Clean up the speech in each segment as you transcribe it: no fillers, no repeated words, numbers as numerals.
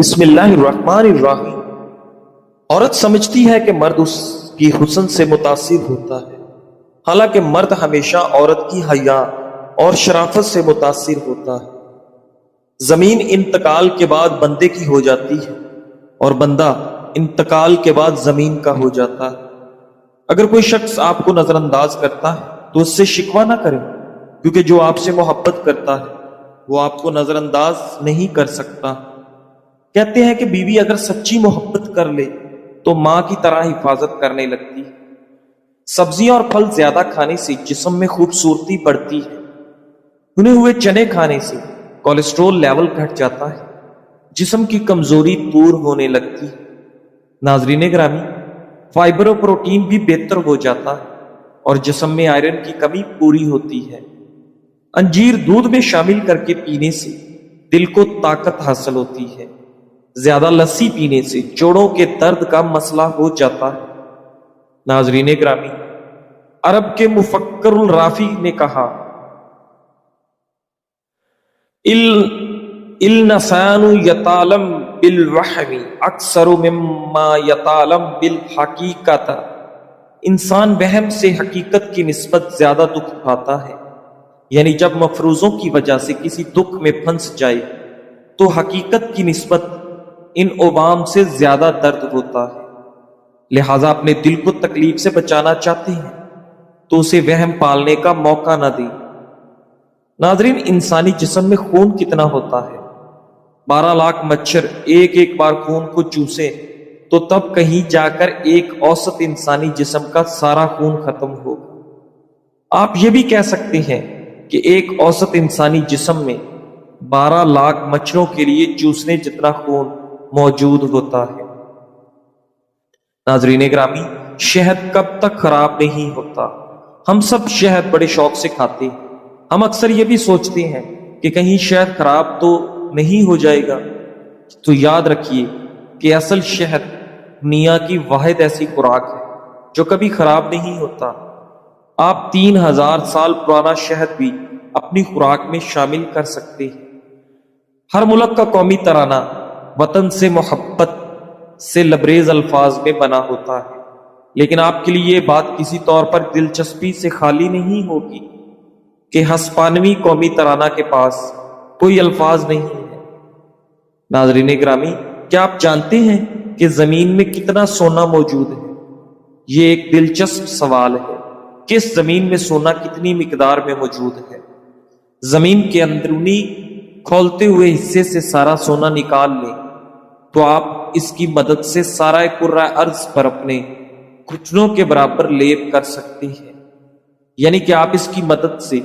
بسم اللہ الرحمن الرحیم۔ عورت سمجھتی ہے کہ مرد اس کی حسن سے متاثر ہوتا ہے، حالانکہ مرد ہمیشہ عورت کی حیا اور شرافت سے متاثر ہوتا ہے۔ زمین انتقال کے بعد بندے کی ہو جاتی ہے اور بندہ انتقال کے بعد زمین کا ہو جاتا ہے۔ اگر کوئی شخص آپ کو نظر انداز کرتا ہے تو اس سے شکوہ نہ کریں، کیونکہ جو آپ سے محبت کرتا ہے وہ آپ کو نظر انداز نہیں کر سکتا۔ کہتے ہیں کہ بیوی اگر سچی محبت کر لے تو ماں کی طرح حفاظت کرنے لگتی ہے۔ سبزیاں اور پھل زیادہ کھانے سے جسم میں خوبصورتی بڑھتی ہے۔ بھنے ہوئے چنے کھانے سے کولیسٹرول لیول گھٹ جاتا ہے، جسم کی کمزوری دور ہونے لگتی ہے۔ ناظرین گرامی، فائبر و پروٹین بھی بہتر ہو جاتا ہے اور جسم میں آئرن کی کمی پوری ہوتی ہے۔ انجیر دودھ میں شامل کر کے پینے سے دل کو طاقت حاصل ہوتی ہے۔ زیادہ لسی پینے سے جوڑوں کے درد کا مسئلہ ہو جاتا ہے۔ ناظرین گرامی، عرب کے مفکر الرافی نے کہا، الانسان یتعلم بالوہم اکثر مما یتعلم بالحقیقت۔ انسان وہم سے حقیقت کی نسبت زیادہ دکھ پاتا ہے، یعنی جب مفروضوں کی وجہ سے کسی دکھ میں پھنس جائے تو حقیقت کی نسبت ان عوام سے زیادہ درد ہوتا ہے۔ لہذا اپنے دل کو تکلیف سے بچانا چاہتے ہیں تو اسے وہم پالنے کا موقع نہ دیں۔ ناظرین، انسانی جسم میں خون کتنا ہوتا ہے؟ 12 لاکھ مچھر ایک ایک بار خون کو چوسے تو تب کہیں جا کر ایک اوسط انسانی جسم کا سارا خون ختم ہوگا۔ آپ یہ بھی کہہ سکتے ہیں کہ ایک اوسط انسانی جسم میں 12 لاکھ مچھروں کے لیے چوسنے جتنا خون موجود ہوتا ہے۔ ناظرین گرامی، شہد کب تک خراب نہیں ہوتا؟ ہم سب شہد بڑے شوق سے کھاتے ہیں۔ ہم اکثر یہ بھی سوچتے ہیں کہ کہیں شہد خراب تو نہیں ہو جائے گا۔ تو یاد رکھیے کہ اصل شہد دنیا کی واحد ایسی خوراک ہے جو کبھی خراب نہیں ہوتا۔ آپ 3000 سال پرانا شہد بھی اپنی خوراک میں شامل کر سکتے ہیں۔ ہر ملک کا قومی ترانہ وطن سے محبت سے لبریز الفاظ میں بنا ہوتا ہے، لیکن آپ کے لیے یہ بات کسی طور پر دلچسپی سے خالی نہیں ہوگی کہ ہسپانوی قومی ترانہ کے پاس کوئی الفاظ نہیں ہے۔ ناظرین گرامی، کیا آپ جانتے ہیں کہ زمین میں کتنا سونا موجود ہے؟ یہ ایک دلچسپ سوال ہے کہ اس زمین میں سونا کتنی مقدار میں موجود ہے۔ زمین کے اندرونی کھولتے ہوئے حصے سے سارا سونا نکال لیں تو آپ اس کی مدد سے سارا کرۂ ارض پر اپنے گھٹنوں کے برابر لیپ کر سکتے ہیں، یعنی کہ آپ اس کی مدد سے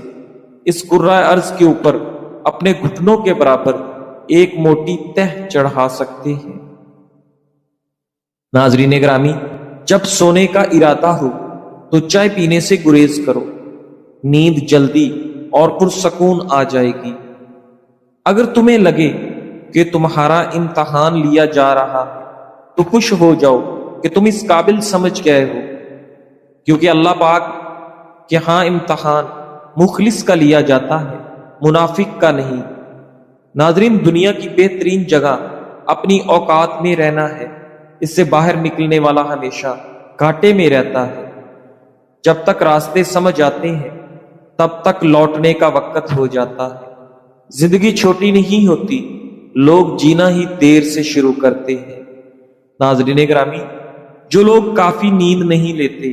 اس کرۂ ارض کے اوپر اپنے گھٹنوں کے برابر ایک موٹی تہ چڑھا سکتے ہیں۔ ناظرین گرامی، جب سونے کا ارادہ ہو تو چائے پینے سے گریز کرو، نیند جلدی اور پرسکون آ جائے گی۔ اگر تمہیں لگے کہ تمہارا امتحان لیا جا رہا ہے تو خوش ہو جاؤ کہ تم اس قابل سمجھ گئے ہو، کیونکہ اللہ پاک کہ ہاں امتحان مخلص کا لیا جاتا ہے، منافق کا نہیں۔ ناظرین، دنیا کی بہترین جگہ اپنی اوقات میں رہنا ہے۔ اس سے باہر نکلنے والا ہمیشہ گھاٹے میں رہتا ہے۔ جب تک راستے سمجھ آتے ہیں تب تک لوٹنے کا وقت ہو جاتا ہے۔ زندگی چھوٹی نہیں ہوتی، لوگ جینا ہی دیر سے شروع کرتے ہیں۔ ناظرین گرامی، جو لوگ کافی نیند نہیں لیتے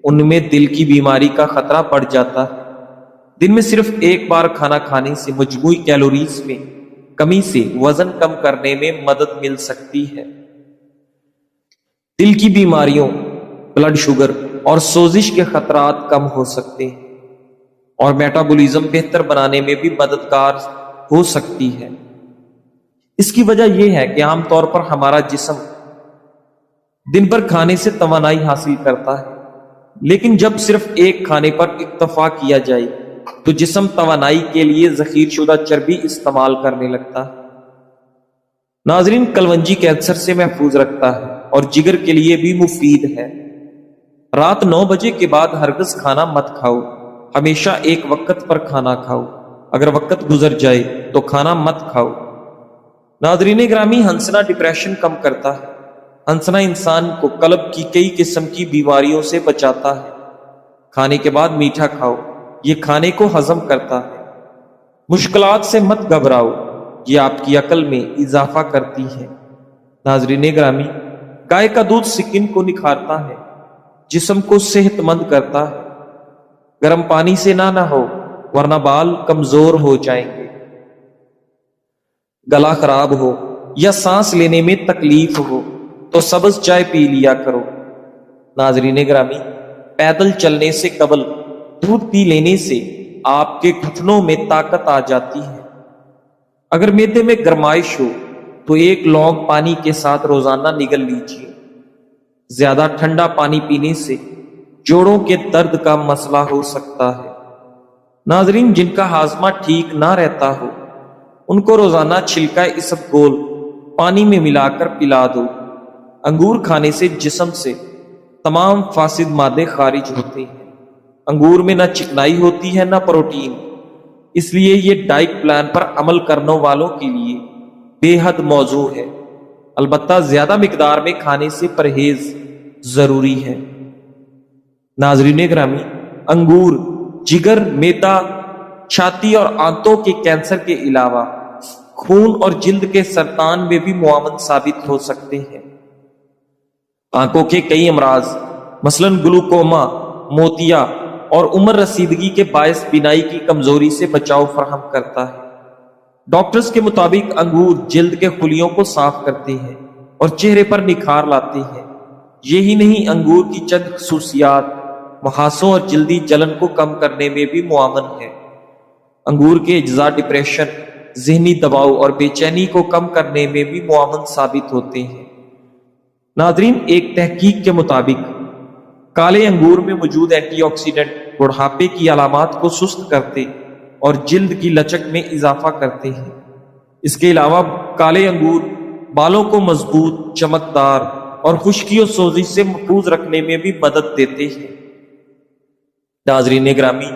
ان میں دل کی بیماری کا خطرہ بڑھ جاتا ہے۔ دن میں صرف ایک بار کھانا کھانے سے مجموعی کیلوریز میں کمی سے وزن کم کرنے میں مدد مل سکتی ہے۔ دل کی بیماریوں، بلڈ شوگر اور سوزش کے خطرات کم ہو سکتے ہیں اور میٹابولزم بہتر بنانے میں بھی مددگار ہو سکتی ہے۔ اس کی وجہ یہ ہے کہ عام طور پر ہمارا جسم دن بھر کھانے سے توانائی حاصل کرتا ہے، لیکن جب صرف ایک کھانے پر اکتفا کیا جائے تو جسم توانائی کے لیے ذخیرہ شدہ چربی استعمال کرنے لگتا ہے۔ ناظرین، کلونجی کینسر سے محفوظ رکھتا ہے اور جگر کے لیے بھی مفید ہے۔ رات 9 بجے کے بعد ہرگز کھانا مت کھاؤ، ہمیشہ ایک وقت پر کھانا کھاؤ۔ اگر وقت گزر جائے تو کھانا مت کھاؤ۔ ناظرین گرامی، ہنسنا ڈپریشن کم کرتا ہے۔ ہنسنا انسان کو قلب کی کئی قسم کی بیماریوں سے بچاتا ہے۔ کھانے کے بعد میٹھا کھاؤ، یہ کھانے کو ہضم کرتا ہے۔ مشکلات سے مت گھبراؤ، یہ آپ کی عقل میں اضافہ کرتی ہے۔ ناظرین گرامی، گائے کا دودھ سکن کو نکھارتا ہے، جسم کو صحت مند کرتا ہے۔ گرم پانی سے نہ نہاؤ ورنہ بال کمزور ہو جائیں گے۔ گلا خراب ہو یا سانس لینے میں تکلیف ہو تو سبز چائے پی لیا کرو۔ ناظرین گرامی، پیدل چلنے سے قبل دودھ پی لینے سے آپ کے گھٹنوں میں طاقت آ جاتی ہے۔ اگر معدے میں گرمائش ہو تو ایک لونگ پانی کے ساتھ روزانہ نگل لیجیے۔ زیادہ ٹھنڈا پانی پینے سے جوڑوں کے درد کا مسئلہ ہو سکتا ہے۔ ناظرین، جن کا ہاضمہ ٹھیک نہ رہتا ہو ان کو روزانہ چھلکا اسبگول پانی میں ملا کر پلا دو۔ انگور کھانے سے جسم سے تمام فاسد مادے خارج ہوتے ہیں۔ انگور میں نہ چکنائی ہوتی ہے نہ پروٹین، اس لیے یہ ڈائٹ پلان پر عمل کرنے والوں کے لیے بے حد موزوں ہے۔ البتہ زیادہ مقدار میں کھانے سے پرہیز ضروری ہے۔ ناظرین گرامی، انگور جگر، معدہ، چھاتی اور آنتوں کے کینسر کے علاوہ خون اور جلد کے سرطان میں بھی معاون ثابت ہو سکتے ہیں۔ آنکھوں کے کئی امراض مثلا گلوکوما، موتیا اور عمر رسیدگی کے باعث بینائی کی کمزوری سے بچاؤ فراہم کرتا ہے۔ ڈاکٹرز کے مطابق انگور جلد کے خلیوں کو صاف کرتے ہیں اور چہرے پر نکھار لاتے ہیں۔ یہی نہیں، انگور کی چند خصوصیات محاسوں اور جلدی جلن کو کم کرنے میں بھی معاون ہے۔ انگور کے اجزاء ڈپریشن، ذہنی دباؤ اور بے چینی کو کم کرنے میں بھی معاون ثابت ہوتے ہیں۔ ناظرین، ایک تحقیق کے مطابق کالے انگور میں موجود اینٹی آکسیڈنٹ بڑھاپے کی علامات کو سست کرتے اور جلد کی لچک میں اضافہ کرتے ہیں۔ اس کے علاوہ کالے انگور بالوں کو مضبوط، چمکدار اور خشکی و سوزش سے محفوظ رکھنے میں بھی مدد دیتے ہیں۔ ناظرین گرامی،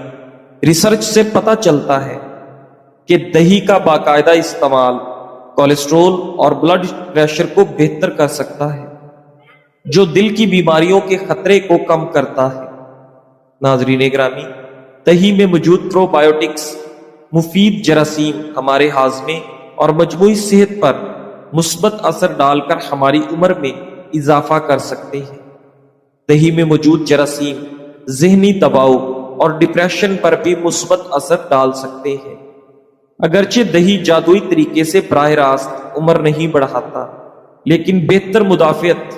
ریسرچ سے پتہ چلتا ہے کہ دہی کا باقاعدہ استعمال کولیسٹرول اور بلڈ پریشر کو بہتر کر سکتا ہے، جو دل کی بیماریوں کے خطرے کو کم کرتا ہے۔ ناظرین گرامی، دہی میں موجود پرو بایوٹکس مفید جراثیم ہمارے ہاضمے اور مجموعی صحت پر مثبت اثر ڈال کر ہماری عمر میں اضافہ کر سکتے ہیں۔ دہی میں موجود جراثیم ذہنی دباؤ اور ڈپریشن پر بھی مثبت اثر ڈال سکتے ہیں۔ اگرچہ دہی جادوئی طریقے سے براہ راست عمر نہیں بڑھاتا، لیکن بہتر مدافعت،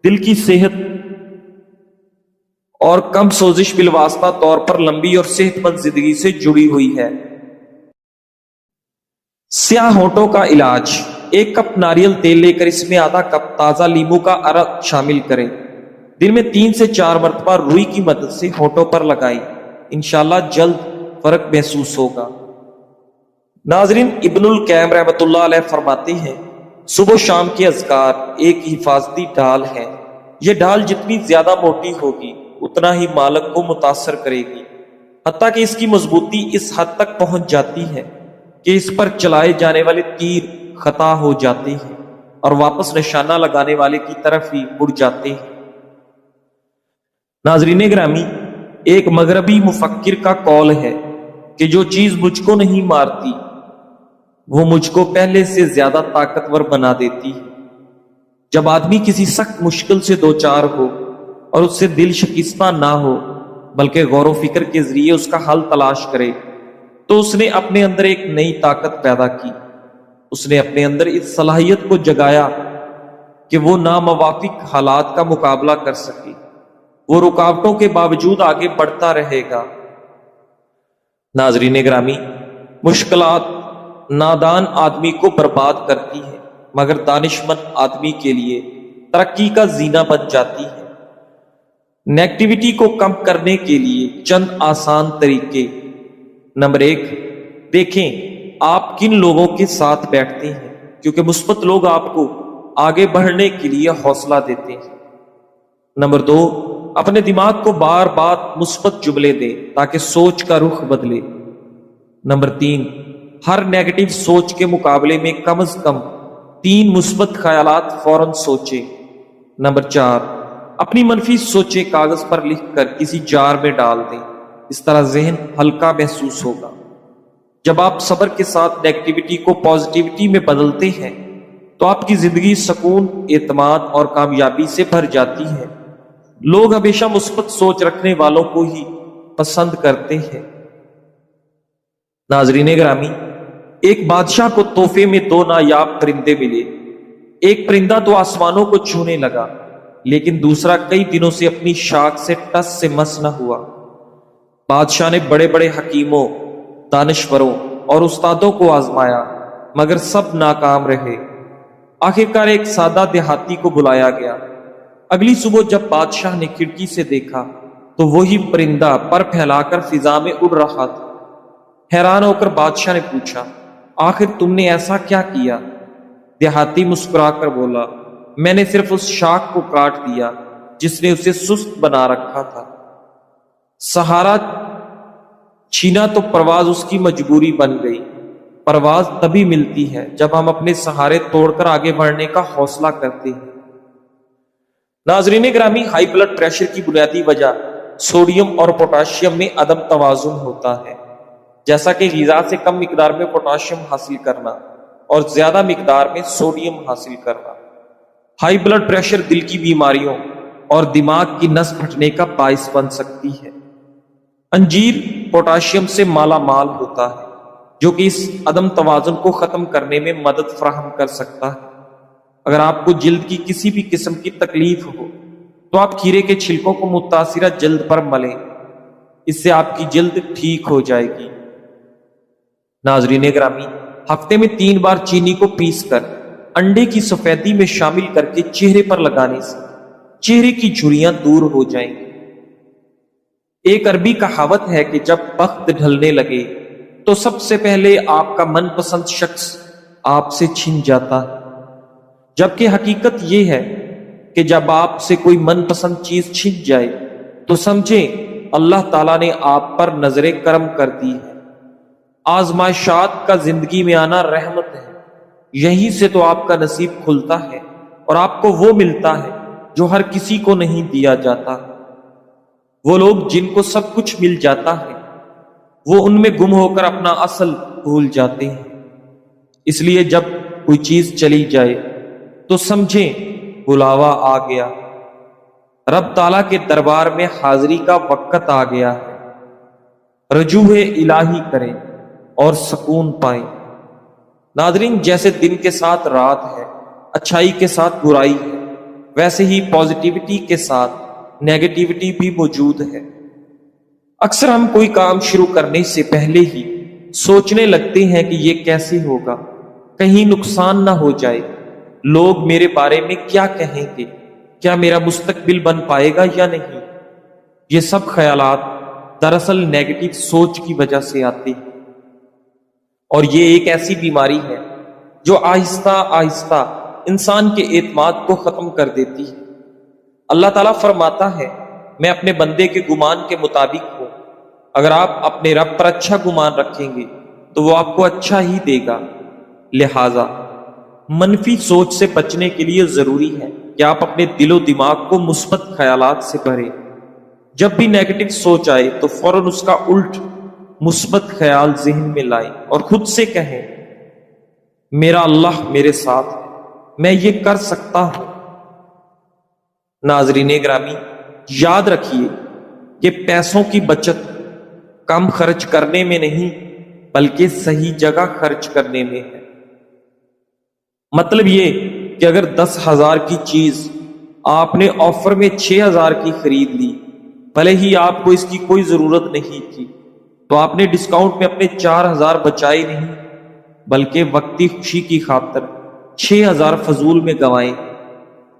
دل کی صحت اور کم سوزش بالواسطہ طور پر لمبی اور صحت مند زندگی سے جڑی ہوئی ہے۔ سیاہ ہونٹوں کا علاج: ایک کپ ناریل تیل لے کر اس میں آدھا کپ تازہ لیموں کا عرق شامل کریں۔ دن میں 3 سے 4 مرتبہ روئی کی مدد سے ہونٹوں پر لگائیں، انشاءاللہ جلد فرق محسوس ہوگا۔ ناظرین، ابن القیم رحمۃ اللہ علیہ فرماتے ہیں، صبح و شام کے اذکار ایک حفاظتی ڈھال ہے۔ یہ ڈھال جتنی زیادہ موٹی ہوگی اتنا ہی مالک کو متاثر کرے گی، حتیٰ کہ اس کی مضبوطی اس حد تک پہنچ جاتی ہے کہ اس پر چلائے جانے والے تیر خطا ہو جاتے ہیں اور واپس نشانہ لگانے والے کی طرف ہی مڑ جاتے ہیں۔ ناظرین گرامی، ایک مغربی مفکر کا قول ہے کہ جو چیز مجھ کو نہیں مارتی وہ مجھ کو پہلے سے زیادہ طاقتور بنا دیتی ہے۔ جب آدمی کسی سخت مشکل سے دوچار ہو اور اس سے دل شکستہ نہ ہو بلکہ غور و فکر کے ذریعے اس کا حل تلاش کرے تو اس نے اپنے اندر ایک نئی طاقت پیدا کی۔ اس نے اپنے اندر اس صلاحیت کو جگایا کہ وہ ناموافق حالات کا مقابلہ کر سکے، وہ رکاوٹوں کے باوجود آگے بڑھتا رہے گا۔ ناظرین گرامی، مشکلات نادان آدمی کو برباد کرتی ہے مگر دانشمند آدمی کے لیے ترقی کا زینہ بن جاتی ہے۔ نیگیٹیوٹی کو کم کرنے کے لیے چند آسان طریقے۔ نمبر 1، دیکھیں آپ کن لوگوں کے ساتھ بیٹھتے ہیں، کیونکہ مثبت لوگ آپ کو آگے بڑھنے کے لیے حوصلہ دیتے ہیں۔ نمبر 2، اپنے دماغ کو بار بار مثبت جملے دیں تاکہ سوچ کا رخ بدلے۔ نمبر 3، ہر نیگیٹو سوچ کے مقابلے میں کم از کم 3 مثبت خیالات فوراً سوچیں۔ نمبر 4، اپنی منفی سوچیں کاغذ پر لکھ کر کسی جار میں ڈال دیں، اس طرح ذہن ہلکا محسوس ہوگا۔ جب آپ صبر کے ساتھ نیگیٹیوٹی کو پازیٹیوٹی میں بدلتے ہیں تو آپ کی زندگی سکون، اعتماد اور کامیابی سے بھر جاتی ہے۔ لوگ ہمیشہ مثبت سوچ رکھنے والوں کو ہی پسند کرتے ہیں۔ ناظرین گرامی، ایک بادشاہ کو تحفے میں 2 نایاب پرندے ملے۔ ایک پرندہ تو آسمانوں کو چھونے لگا، لیکن دوسرا کئی دنوں سے اپنی شاخ سے ٹس سے مس نہ ہوا۔ بادشاہ نے بڑے بڑے حکیموں، دانشوروں اور استادوں کو آزمایا، مگر سب ناکام رہے۔ آخرکار ایک سادہ دیہاتی کو بلایا گیا۔ اگلی صبح جب بادشاہ نے کھڑکی سے دیکھا تو وہی پرندہ پر پھیلا کر فضا میں اڑ رہا تھا۔ حیران ہو کر بادشاہ نے پوچھا، آخر تم نے ایسا کیا کیا؟ دیہاتی مسکرا کر بولا، میں نے صرف اس شاخ کو کاٹ دیا جس نے اسے سست بنا رکھا تھا۔ سہارا چھینا تو پرواز اس کی مجبوری بن گئی۔ پرواز تبھی ملتی ہے جب ہم اپنے سہارے توڑ کر آگے بڑھنے کا حوصلہ کرتے ہیں۔ ناظرین گرامی، ہائی بلڈ پریشر کی بنیادی وجہ سوڈیم اور پوٹاشیم میں عدم توازن ہوتا ہے۔ جیسا کہ غذا سے کم مقدار میں پوٹاشیم حاصل کرنا اور زیادہ مقدار میں سوڈیم حاصل کرنا۔ ہائی بلڈ پریشر دل کی بیماریوں اور دماغ کی نس پھٹنے کا باعث بن سکتی ہے۔ انجیر پوٹاشیم سے مالا مال ہوتا ہے، جو کہ اس عدم توازن کو ختم کرنے میں مدد فراہم کر سکتا ہے۔ اگر آپ کو جلد کی کسی بھی قسم کی تکلیف ہو تو آپ کھیرے کے چھلکوں کو متاثرہ جلد پر ملیں، اس سے آپ کی جلد ٹھیک ہو جائے گی۔ ناظرین گرامی، ہفتے میں 3 بار چینی کو پیس کر انڈے کی سفیدی میں شامل کر کے چہرے پر لگانے سے چہرے کی جھریاں دور ہو جائیں گی۔ ایک عربی کہاوت ہے کہ جب بخت ڈھلنے لگے تو سب سے پہلے آپ کا من پسند شخص آپ سے چھن جاتا ہے، جبکہ حقیقت یہ ہے کہ جب آپ سے کوئی من پسند چیز چھن جائے تو سمجھیں اللہ تعالیٰ نے آپ پر نظر کرم کر دی ہے۔ آزمائشات کا زندگی میں آنا رحمت ہے، یہیں سے تو آپ کا نصیب کھلتا ہے اور آپ کو وہ ملتا ہے جو ہر کسی کو نہیں دیا جاتا۔ وہ لوگ جن کو سب کچھ مل جاتا ہے وہ ان میں گم ہو کر اپنا اصل بھول جاتے ہیں۔ اس لیے جب کوئی چیز چلی جائے تو سمجھیں بلاوا آ گیا، رب تعالیٰ کے دربار میں حاضری کا وقت آ گیا ہے۔ رجوع الہی کریں اور سکون پائیں۔ ناظرین، جیسے دن کے ساتھ رات ہے، اچھائی کے ساتھ برائی ہے، ویسے ہی پازیٹیوٹی کے ساتھ نیگیٹیوٹی بھی موجود ہے۔ اکثر ہم کوئی کام شروع کرنے سے پہلے ہی سوچنے لگتے ہیں کہ یہ کیسے ہوگا، کہیں نقصان نہ ہو جائے، لوگ میرے بارے میں کیا کہیں گے، کیا میرا مستقبل بن پائے گا یا نہیں۔ یہ سب خیالات دراصل نیگیٹو سوچ کی وجہ سے آتے ہیں، اور یہ ایک ایسی بیماری ہے جو آہستہ آہستہ انسان کے اعتماد کو ختم کر دیتی ہے۔ اللہ تعالیٰ فرماتا ہے، میں اپنے بندے کے گمان کے مطابق ہوں۔ اگر آپ اپنے رب پر اچھا گمان رکھیں گے تو وہ آپ کو اچھا ہی دے گا۔ لہذا منفی سوچ سے بچنے کے لیے ضروری ہے کہ آپ اپنے دل و دماغ کو مثبت خیالات سے بھریں۔ جب بھی نیگیٹو سوچ آئے تو فوراً اس کا الٹ مثبت خیال ذہن میں لائیں اور خود سے کہیں، میرا اللہ میرے ساتھ ہے، میں یہ کر سکتا ہوں۔ ناظرین گرامی، یاد رکھیے کہ پیسوں کی بچت کم خرچ کرنے میں نہیں بلکہ صحیح جگہ خرچ کرنے میں ہے۔ مطلب یہ کہ اگر 10,000 کی چیز آپ نے آفر میں 6,000 کی خرید لی، بھلے ہی آپ کو اس کی کوئی ضرورت نہیں تھی، تو آپ نے ڈسکاؤنٹ میں اپنے 4,000 بچائے نہیں بلکہ وقتی خوشی کی خاطر 6,000 فضول میں گنوائے۔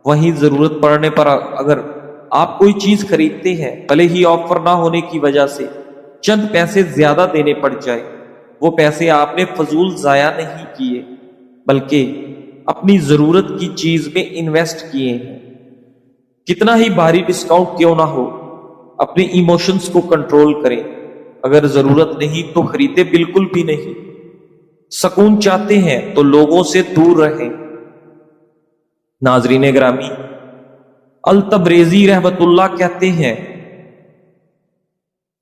وہیں ضرورت پڑنے پر اگر آپ کوئی چیز خریدتے ہیں، بھلے ہی آفر نہ ہونے کی وجہ سے چند پیسے زیادہ دینے پڑ جائے، وہ پیسے آپ نے فضول ضائع نہیں کیے بلکہ اپنی ضرورت کی چیز میں انویسٹ کیے ہیں۔ کتنا ہی بھاری ڈسکاؤنٹ کیوں نہ ہو، اپنے ایموشنز کو کنٹرول کریں۔ اگر ضرورت نہیں تو خریدے بالکل بھی نہیں۔ سکون چاہتے ہیں تو لوگوں سے دور رہیں۔ ناظرین گرامی، التبریزی رحمت اللہ کہتے ہیں،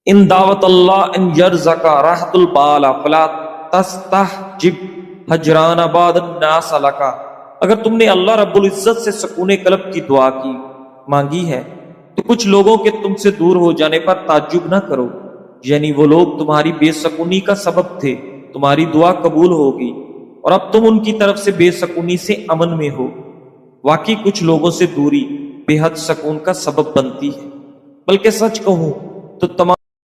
ان دعوت اللہ ان یرزق راحت البال فلا تستحجب حجران بعد الناس لکا۔ اگر تم نے اللہ رب العزت سے سکون قلب کی دعا کی مانگی ہے تو کچھ لوگوں کے تم سے دور ہو جانے پر تعجب نہ کرو، یعنی وہ لوگ تمہاری بے سکونی کا سبب تھے، تمہاری دعا قبول ہوگی اور اب تم ان کی طرف سے بے سکونی سے امن میں ہو۔ واقعی کچھ لوگوں سے دوری بے حد سکون کا سبب بنتی ہے، بلکہ سچ کہوں تو تمام